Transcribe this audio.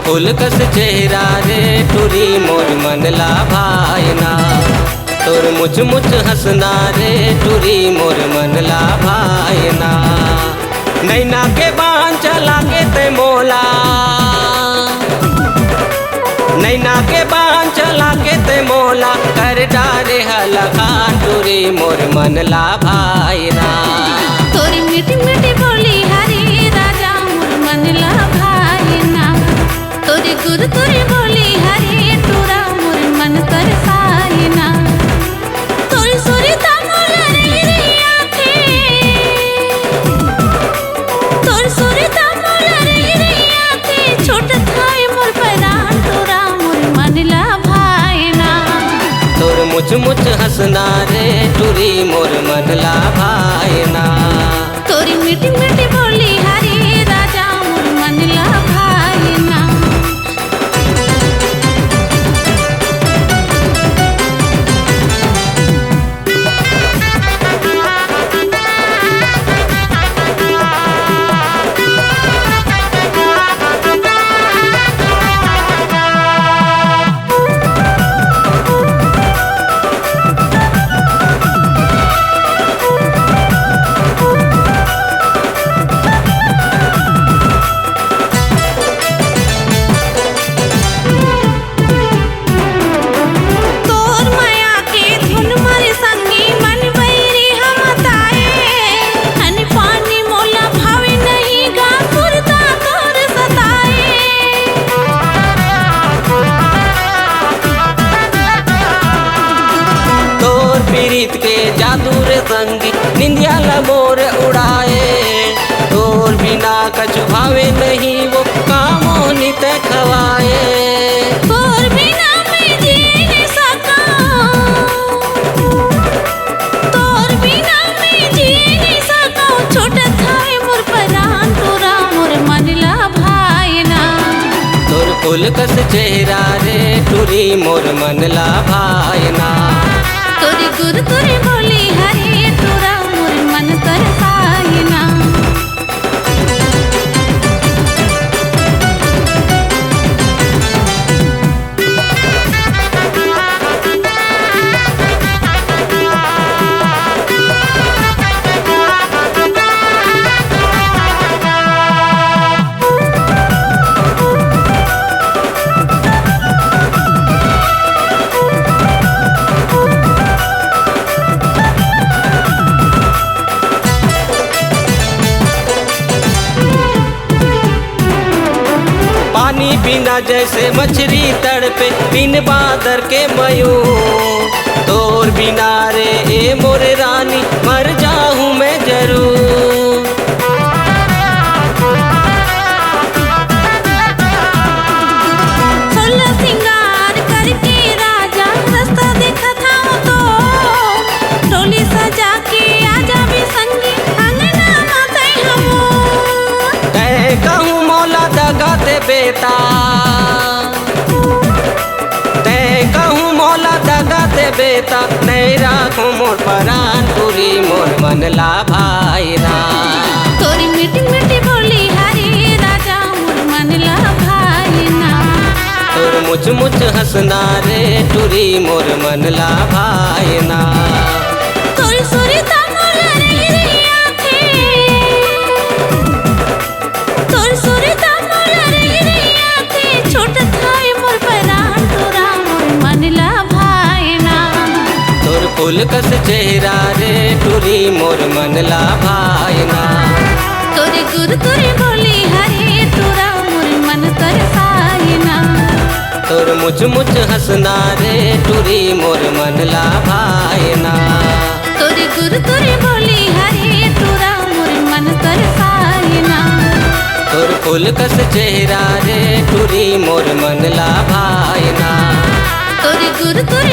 फूल कस चेहरा रे टूरी मोर मन ला भायना। तोर मुझ मुझ हंसना रे टूरी मोर मन ला भायना। नैना के बाण चला के ते मोला, नैना के बाण चला के ते मोला कर डारे हला खान टूरी मोर मन ला भायना। तोरी मीठी मीठी बोली हरी राजा मोर मन ला भायना। तोरी गुर तोरी बोली हरी टूरा मोर मन तरसायना। तोरी सोरी तामोल रे रिया थे, तोरी सोरी तामोल रे रिया थे छोट थाए मोर परान टूरा मोर मन ला भायना। तोर मुझ मुझ हंसना रे टूरी मोर मन ला भायना। तोरी मीठी मीठी बोली हरी राजा मोर मन ला भायना। प्रीत के जादू रे संगी निंदिया मोर उड़ाए। तोर बिना कछु भावे नहीं वो कामो नित खवाए। तोर बिना मैं जी नहीं सका, तोर बिना मैं जी नहीं सका छोटा थाए मोर परान टूरा मोर मन ला भायना। तोर फूल कस चेहरा रे टूरी मोर मन ला भायना। तोरी गुर तोरी बोली हरी टूरा मोर मन तरसायना। पानी बिना जैसे मछली तड़पे बिन बादर के मयूर। तोर बिना रे ए मोर रानी मर जाऊं मैं जरूर। सोलह सिंगार करके राजा रास्ता देखा था तो डोली सजा के आजा भी संगी अंगना माते हम। तय कहूँ मौला दगा दे बेटा, तय कहूँ मौला दगा दे बेटा नहीं राखूं मोर परान टूरी मोर मन ला भायना। तोरी मीठी मीठी बोली हरी राजा मोर मन ला भायना। तोर मुझ मुझ हंसना रे टूरी मोर मन ला भायना। तोरी सोरी तामोल रे रिया थे, तोरी सोरी तामोल रे रिया थे छोट थाए मोर परान टूरा मोर मन ला भायना। तोर फूल कस चेहरा रे टूरी मोर मन ला भायना। तोरी गुर तोरी बोली हरी टूरा मोर मन तरसायना। तोर मुझ मुझ हंसना रे टूरी मोर मन ला भायना। तोरी गुर तोरी बोली हरी टूरा मोर मन तरसायना। तोर फूल कस चेहरा रे टूरी मोर मन ला भायना। तोरी गुर तोरी